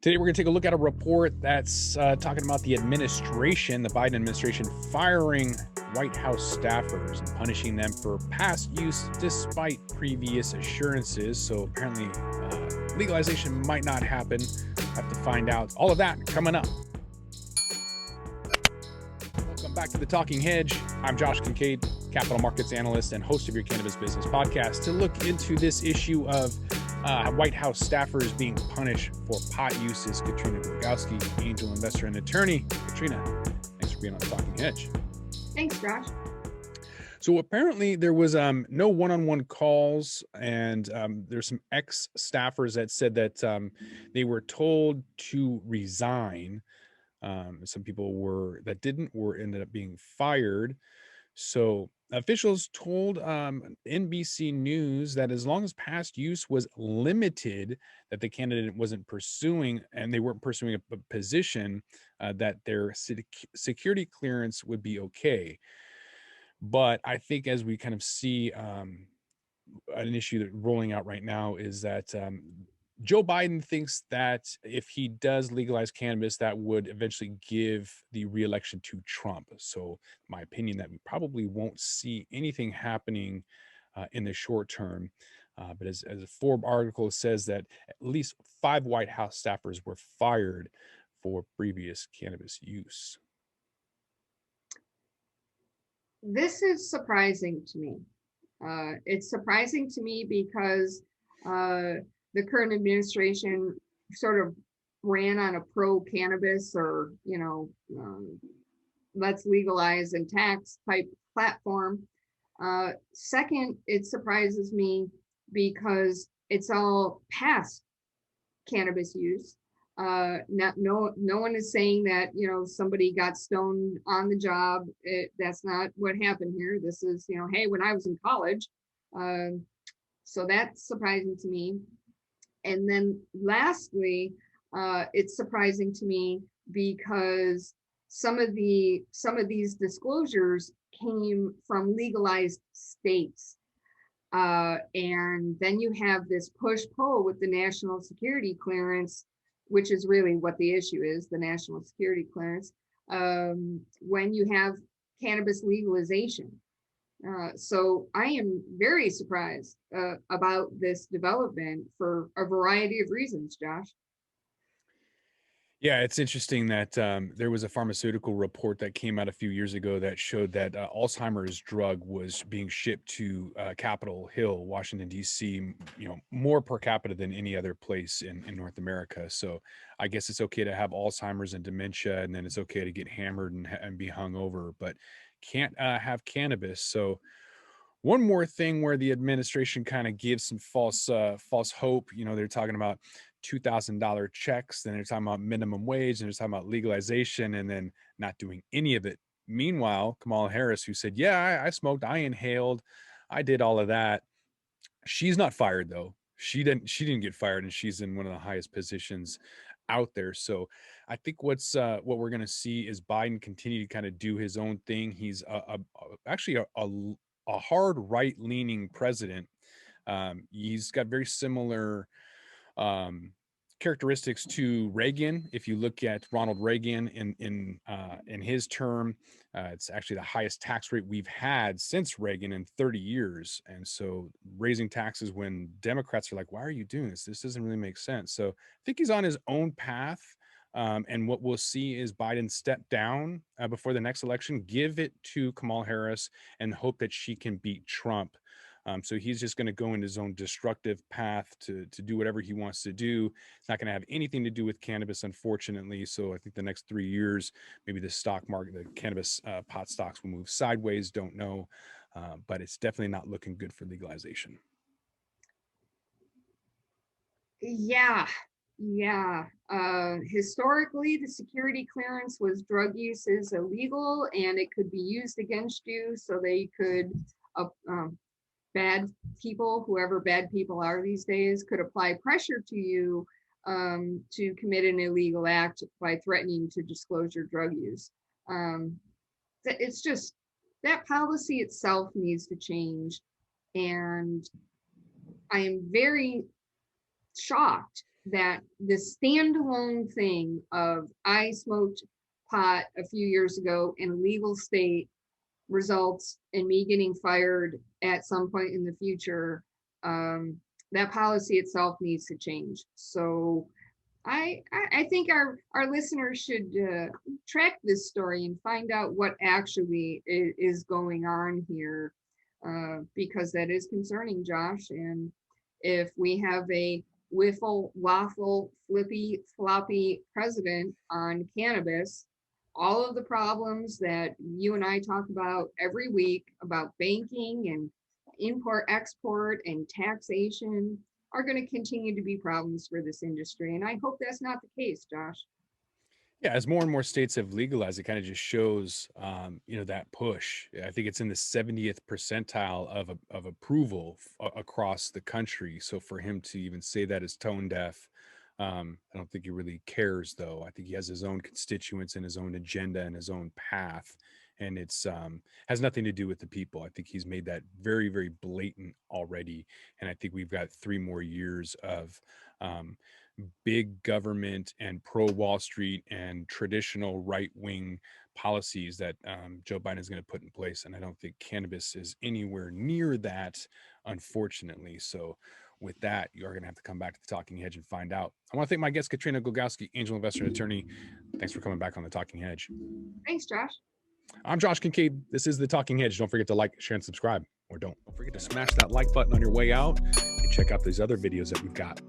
Today, we're going to take a look at a report that's talking about the administration, the Biden administration, firing White House staffers and punishing them for past use despite previous assurances. So apparently, legalization might not happen. Have to find out all of that coming up. Welcome back to the Talking Hedge. I'm Josh Kincaid, capital markets analyst and host of your Cannabis Business Podcast, to look into this issue of White House staffers being punished for pot use. Is Katrina Gorgowski, angel investor and attorney. Katrina, thanks for being on the Talking Hedge. Thanks, Josh. So apparently there was no one-on-one calls, and there's some ex-staffers that said that they were told to resign. Some people ended up being fired. So officials told NBC News that as long as past use was limited, that the candidate wasn't pursuing, and they weren't pursuing a position, that their security clearance would be okay. But I think as we kind of see an issue that rolling out right now is that Joe Biden thinks that if he does legalize cannabis, that would eventually give the reelection to Trump. So my opinion that we probably won't see anything happening in the short term. But as a Forbes article says that at least 5 White House staffers were fired for previous cannabis use. This is surprising to me. It's surprising to me because the current administration sort of ran on a pro-cannabis or, let's legalize and tax type platform. Second, it surprises me because it's all past cannabis use. No one is saying that, somebody got stoned on the job. That's not what happened here. This is, hey, when I was in college. So that's surprising to me. And then lastly, it's surprising to me because some of these disclosures came from legalized states. And then you have this push-pull with the national security clearance, which is really what the issue is, the national security clearance, when you have cannabis legalization. So I am very surprised about this development for a variety of reasons, Josh. Yeah, it's interesting that there was a pharmaceutical report that came out a few years ago that showed that Alzheimer's drug was being shipped to Capitol Hill, Washington, D.C., more per capita than any other place in North America. So I guess it's okay to have Alzheimer's and dementia, and then it's okay to get hammered and be hungover, but can't have cannabis. So one more thing where the administration kind of gives some false hope. They're talking about $2,000 checks, then they're talking about minimum wage, and they're talking about legalization, and then not doing any of it. Meanwhile, Kamala Harris, who said, yeah, I smoked, I inhaled, I did all of that. She's not fired though. She didn't get fired, and she's in one of the highest positions out there. So I think what we're going to see is Biden continue to kind of do his own thing. He's actually a hard right-leaning president. He's got very similar characteristics to Reagan. If you look at Ronald Reagan in his term, it's actually the highest tax rate we've had since Reagan in 30 years. And so raising taxes when Democrats are like, why are you doing this? This doesn't really make sense. So I think he's on his own path. And what we'll see is Biden step down before the next election, give it to Kamala Harris, and hope that she can beat Trump. So he's just going to go in his own destructive path to do whatever he wants to do. It's not going to have anything to do with cannabis, unfortunately. So I think the next 3 years, maybe the stock market, the cannabis pot stocks will move sideways. Don't know. But it's definitely not looking good for legalization. Yeah. Historically, the security clearance was drug use is illegal and it could be used against you. So they could, bad people, whoever bad people are these days, could apply pressure to you to commit an illegal act by threatening to disclose your drug use. It's just that policy itself needs to change. And I am very shocked that this standalone thing of I smoked pot a few years ago in a legal state results in me getting fired at some point in the future, that policy itself needs to change. So I think our listeners should track this story and find out what actually is going on here, because that is concerning, Josh. And if we have a wiffle waffle flippy floppy president on cannabis, all of the problems that you and I talk about every week about banking and import export and taxation are going to continue to be problems for this industry. And I hope that's not the case, Josh. Yeah, as more and more states have legalized, it kind of just shows, that push. I think it's in the 70th percentile of approval across the country. So for him to even say that is tone deaf, I don't think he really cares, though. I think he has his own constituents and his own agenda and his own path, and it's has nothing to do with the people. I think he's made that very, very blatant already, and I think we've got 3 more years of um, big government and pro Wall Street and traditional right wing policies that Joe Biden is going to put in place. And I don't think cannabis is anywhere near that, unfortunately. So, with that, you are going to have to come back to the Talking Hedge and find out. I want to thank my guest, Katrina Gogowski, angel investor and attorney. Thanks for coming back on the Talking Hedge. Thanks, Josh. I'm Josh Kincaid. This is the Talking Hedge. Don't forget to like, share, and subscribe, or don't forget to smash that like button on your way out and check out these other videos that we've got.